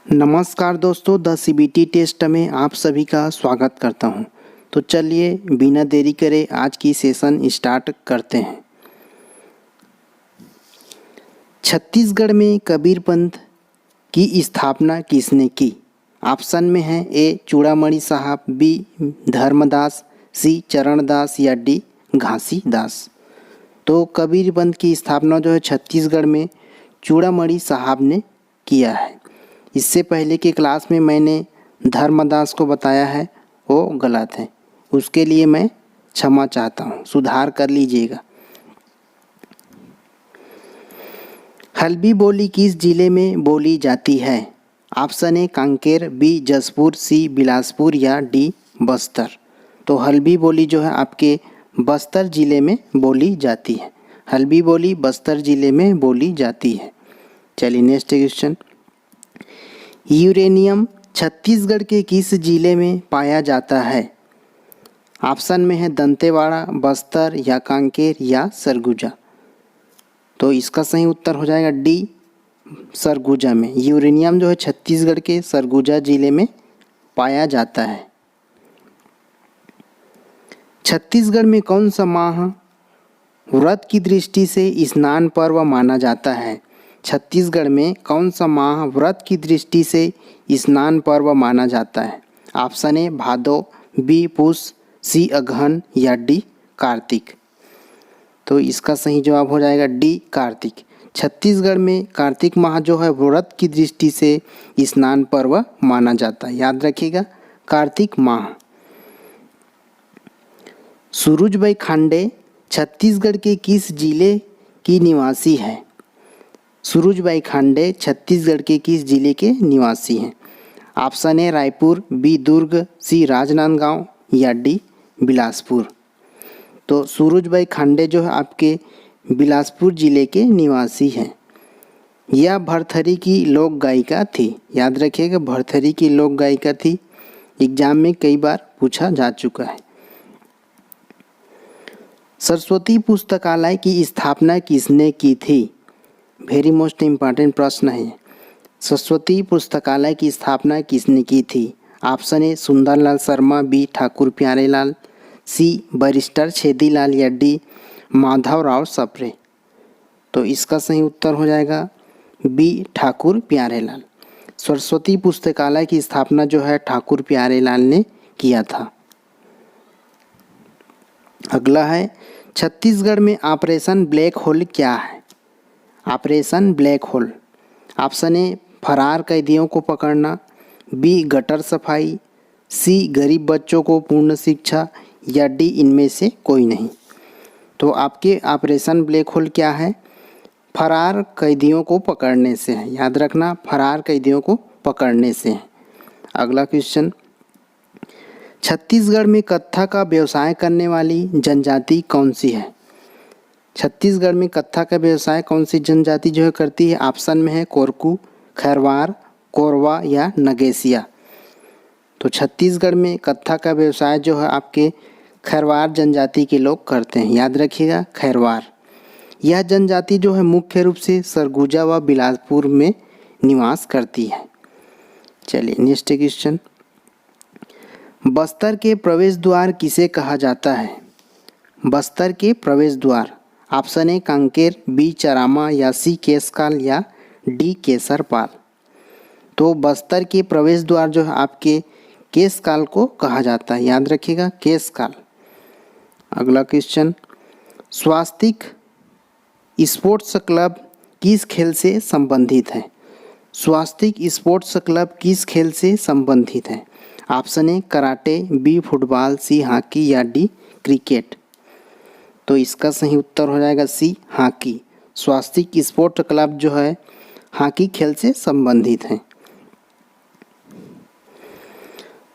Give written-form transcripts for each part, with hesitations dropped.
नमस्कार दोस्तों, the CBT test में आप सभी का स्वागत करता हूं। तो चलिए बिना देरी करे आज की सेशन स्टार्ट करते हैं। छत्तीसगढ़ में कबीर पंथ की स्थापना किसने की? ऑप्शन में है ए चूड़ामणि साहब, बी धर्मदास, सी चरणदास या डी घासीदास। तो कबीर पंथ की स्थापना जो है छत्तीसगढ़ में चूड़ामणि साहब ने किया है। इससे पहले के क्लास में मैंने धर्मदास को बताया है, वो गलत है। उसके लिए मैं क्षमा चाहता हूँ, सुधार कर लीजिएगा। हल्बी बोली किस जिले में बोली जाती है? Option A Kanker, B Jashpur, C Bilaspur या डी बस्तर। तो हल्बी बोली जो है आपके बस्तर जिले में बोली जाती है। हल्बी बोली बस्तर जिले में बोली जाती है। चलिए नेक्स्ट क्वेश्चन। यूरेनियम छत्तीसगढ़ के किस जिले में पाया जाता है? ऑप्शन में है दंतेवाड़ा, बस्तर या कांकेर या सरगुजा। तो इसका सही उत्तर हो जाएगा डी सरगुजा में। यूरेनियम जो है छत्तीसगढ़ के सरगुजा जिले में पाया जाता है। छत्तीसगढ़ में कौन सा माह व्रत की दृष्टि से स्नान पर्व माना जाता है? छत्तीसगढ़ में कौन सा माह व्रत की दृष्टि से स्नान पर्व माना जाता है? ऑप्शन ए भादो, बी पुष, सी अगहन या डी कार्तिक। तो इसका सही जवाब हो जाएगा डी कार्तिक। छत्तीसगढ़ में कार्तिक माह जो है व्रत की दृष्टि से स्नान पर्व माना जाता है। याद रखिएगा कार्तिक माह। सूरजबाई खांडे छत्तीसगढ़ के किस जिले की निवासी है? सूरजबाई खांडे छत्तीसगढ़ के किस जिले के निवासी हैं? ऑप्शन ए रायपुर, बी दुर्ग, सी राजनांदगांव या डी बिलासपुर। तो सूरजबाई खांडे जो है आपके बिलासपुर जिले के निवासी हैं। यह भरथरी की लोक गायिका थी। याद रखिएगा भरथरी की लोक गायिका थी। एग्जाम में कई बार पूछा जा चुका है। सरस्वती पुस्तकालय की स्थापना किसने की थी? वेरी मोस्ट इम्पॉर्टेंट प्रश्न है। सरस्वती पुस्तकालय की स्थापना किसने की थी? Option A Sundarlal Sharma, B Thakur Pyarelal, C barrister Chhedilal या डी माधवराव सप्रे। तो इसका सही उत्तर हो जाएगा बी ठाकुर प्यारेलाल। सरस्वती पुस्तकालय की स्थापना जो है ठाकुर प्यारेलाल ने किया था। अगला है छत्तीसगढ़ में ऑपरेशन ब्लैक होल क्या है? Operation black hole. Option A फरार कैदियों को पकड़ना, बी गटर सफाई, सी गरीब बच्चों को पूर्ण शिक्षा या डी इनमें से कोई नहीं। तो आपके ऑपरेशन ब्लैक होल क्या है? फरार कैदियों को पकड़ने से है। याद रखना फरार कैदियों को पकड़ने से है। अगला क्वेश्चन। छत्तीसगढ़ में कत्था का व्यवसाय करने वाली जनजाति कौन सी है? छत्तीसगढ़ में कत्था का व्यवसाय कौन सी जनजाति जो है करती है? ऑप्शन में है कोरकू, खैरवार, कोरवा या नगेसिया। तो छत्तीसगढ़ में कत्था का व्यवसाय जो है आपके खैरवार जनजाति के लोग करते हैं। याद रखिएगा खैरवार। यह जनजाति जो है मुख्य रूप से सरगुजा व बिलासपुर में निवास करती है। चलिए नेक्स्ट क्वेश्चन। बस्तर के प्रवेश द्वार किसे कहा जाता है? बस्तर के प्रवेश द्वार। Option A Kanker, B Charama या सी केसकाल या डी केसरपाल। तो बस्तर के प्रवेश द्वार जो है आपके केसकाल को कहा जाता है। याद रखिएगा केसकाल। अगला क्वेश्चन। स्वास्तिक स्पोर्ट्स क्लब किस खेल से संबंधित है? स्वास्तिक स्पोर्ट्स क्लब किस खेल से संबंधित है? Option A karate, B football, C hockey या डी क्रिकेट। तो इसका सही उत्तर हो जाएगा C hockey. Swastik sport club जो है हॉकी खेल से संबंधित है।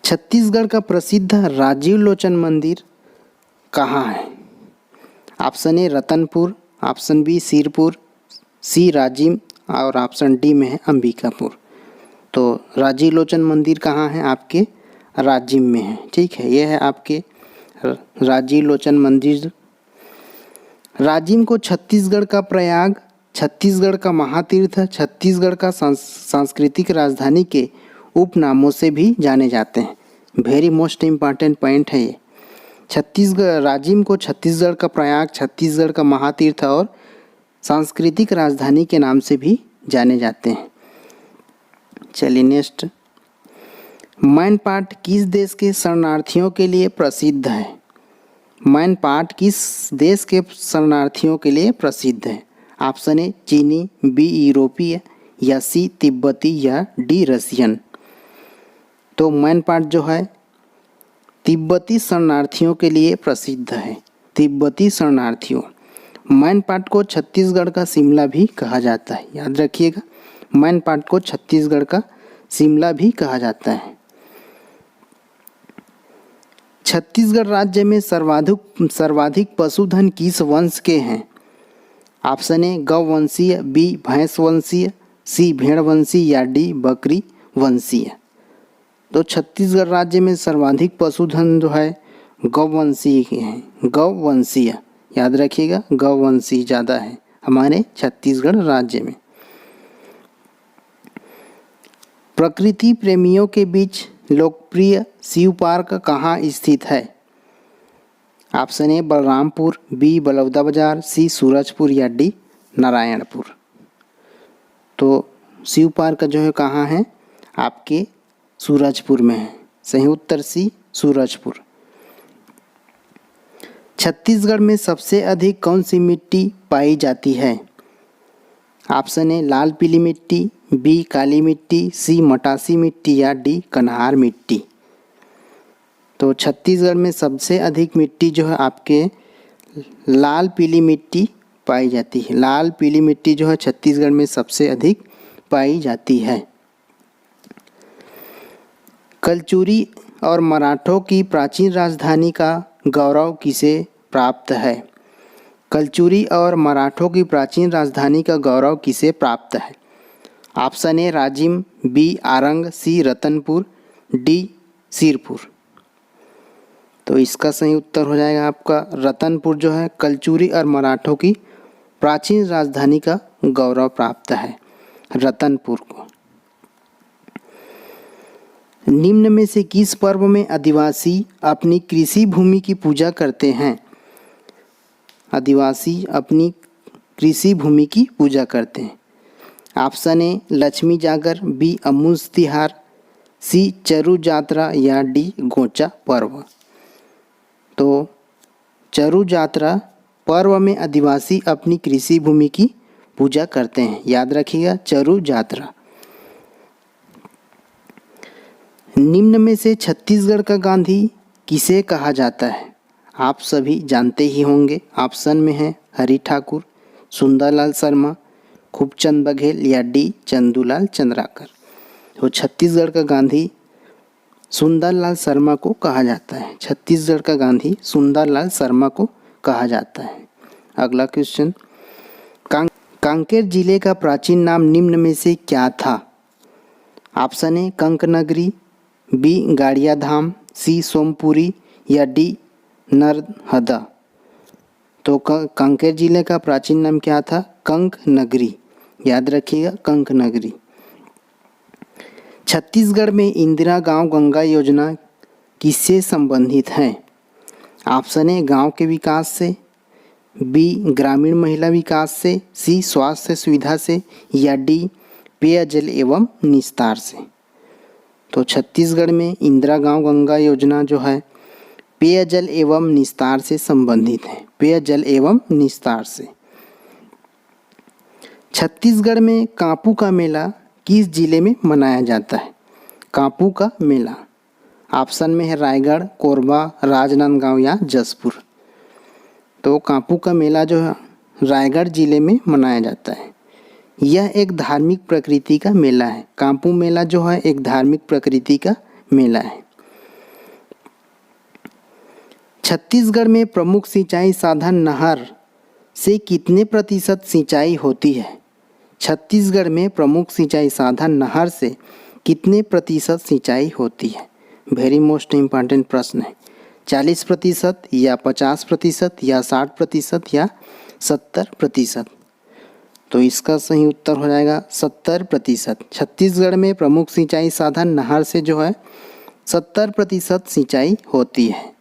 छत्तीसगढ़ का प्रसिद्ध राजीव लोचन मंदिर कहाँ है? Option A Ratanpur, option B Sirpur, C Rajim और ऑप्शन डी में है अंबिकापुर। तो राजीव लोचन मंदिर कहाँ है? आपके राजिम में है। ठीक है, यह है आपके राजीव लोचन मंदिर। राजिम को छत्तीसगढ़ का प्रयाग छत्तीसगढ़ का महातीर्थ छत्तीसगढ़ का सांस्कृतिक राजधानी के उपनामों से भी जाने जाते हैं। वेरी मोस्ट इम्पॉर्टेंट पॉइंट है ये। छत्तीसगढ़ राजिम को छत्तीसगढ़ का प्रयाग, छत्तीसगढ़ का महातीर्थ और सांस्कृतिक राजधानी के नाम से भी जाने जाते हैं। चलिए नेक्स्ट, मैनपाट किस देश के शरणार्थियों के लिए प्रसिद्ध है? मैनपाट किस देश के शरणार्थियों के लिए प्रसिद्ध है? ऑप्शन ए चीनी, बी यूरोपीय, या सी तिब्बती, या डी रसियन। तो मैनपाट जो है तिब्बती शरणार्थियों के लिए प्रसिद्ध है। तिब्बती शरणार्थियों। मैनपाट को छत्तीसगढ़ का शिमला भी कहा जाता है, याद रखिएगा। मैनपाट को छत्तीसगढ़ का शिमला भी कहा जाता है। छत्तीसगढ़ राज्य में सर्वाधिक पशुधन किस वंश के हैं? ऑप्शन ए गौवंशीय, बी भैंस वंशीय, सी भेड़ वंशीय, या डी बकरी वंशीय। तो छत्तीसगढ़ राज्य में सर्वाधिक पशुधन जो है गौवंशीय के हैं। गौवंशीय, याद रखिएगा, गौवंशीय ज़्यादा है हमारे छत्तीसगढ़ राज्य में। प्रकृति प्रेमियों के बीच लोकप्रिय शिव पार्क कहाँ स्थित है? Option A Balrampur, B Balodabazar, C Surajpur, या डी नारायणपुर। तो शिव पार्क जो है कहाँ है? आपके सूरजपुर में है। सही उत्तर सी सूरजपुर। छत्तीसगढ़ में सबसे अधिक कौन सी मिट्टी पाई जाती है? ऑप्शन ए लाल पीली मिट्टी, बी काली मिट्टी, सी मटासी मिट्टी, या डी कन्हार मिट्टी। तो छत्तीसगढ़ में सबसे अधिक मिट्टी जो है आपके लाल पीली मिट्टी पाई जाती है। लाल पीली मिट्टी जो है छत्तीसगढ़ में सबसे अधिक पाई जाती है। कलचुरी और मराठों की प्राचीन राजधानी का गौरव किसे प्राप्त है? कलचुरी और मराठों की प्राचीन राजधानी का गौरव किसे प्राप्त है? Option A Rajim, B Arang, C Ratanpur, D Sirpur. तो इसका सही उत्तर हो जाएगा आपका रतनपुर जो है कलचुरी और मराठों की प्राचीन राजधानी का गौरव प्राप्त है, रतनपुर को। निम्न में से किस पर्व में आदिवासी अपनी कृषि भूमि की पूजा करते हैं? आदिवासी अपनी कृषि भूमि की पूजा करते हैं। ऑप्शन ए लक्ष्मी जागर, बी अमुस तिहार, सी चरु जात्रा, या डी गोचा पर्व। तो चरु जात्रा पर्व में आदिवासी अपनी कृषि भूमि की पूजा करते हैं, याद रखिएगा चरु जात्रा। निम्न में से छत्तीसगढ़ का गांधी किसे कहा जाता है? आप सभी जानते ही होंगे। ऑप्शन में है हरि ठाकुर, सुंदरलाल शर्मा, खूबचंद बघेल, या डी चंदूलाल चंद्राकर। तो छत्तीसगढ़ का गांधी सुंदरलाल शर्मा को कहा जाता है। छत्तीसगढ़ का गांधी सुंदरलाल शर्मा को कहा जाता है। अगला क्वेश्चन, कांकेर जिले का प्राचीन नाम निम्न में से क्या था? ऑप्शन ए कंकनगरी, बी गाड़िया धाम, सी सोमपुरी, या डी नरहदा। तो कांकेर जिले का प्राचीन नाम क्या था? कंक नगरी, याद रखिएगा कंक नगरी। छत्तीसगढ़ में इंदिरा गांव गंगा योजना किससे संबंधित है? ऑप्शन ए गांव के विकास से, बी ग्रामीण महिला विकास से, सी स्वास्थ्य सुविधा से, या डी पेयजल एवं निस्तार से। तो छत्तीसगढ़ में इंदिरा गांव गंगा योजना जो है पेयजल एवं निस्तार से संबंधित है। पेयजल एवं निस्तार से। छत्तीसगढ़ में कांपू का मेला किस जिले में मनाया जाता है? कांपू का मेला। ऑप्शन में है रायगढ़, कोरबा, राजनांदगांव, या जसपुर। तो कांपू का मेला जो है रायगढ़ जिले में मनाया जाता है। यह एक धार्मिक प्रकृति का मेला है। कांपू मेला जो है एक धार्मिक प्रकृति का मेला है। छत्तीसगढ़ में प्रमुख सिंचाई साधन नहर से कितने प्रतिशत सिंचाई होती है? छत्तीसगढ़ में प्रमुख सिंचाई साधन नहर से कितने प्रतिशत सिंचाई होती है? वेरी मोस्ट इम्पॉर्टेंट प्रश्न है। 40%, या 50%, या 60%, या 70%। तो इसका सही उत्तर हो जाएगा 70%। छत्तीसगढ़ में प्रमुख सिंचाई साधन नहर से जो है 70% सिंचाई होती है।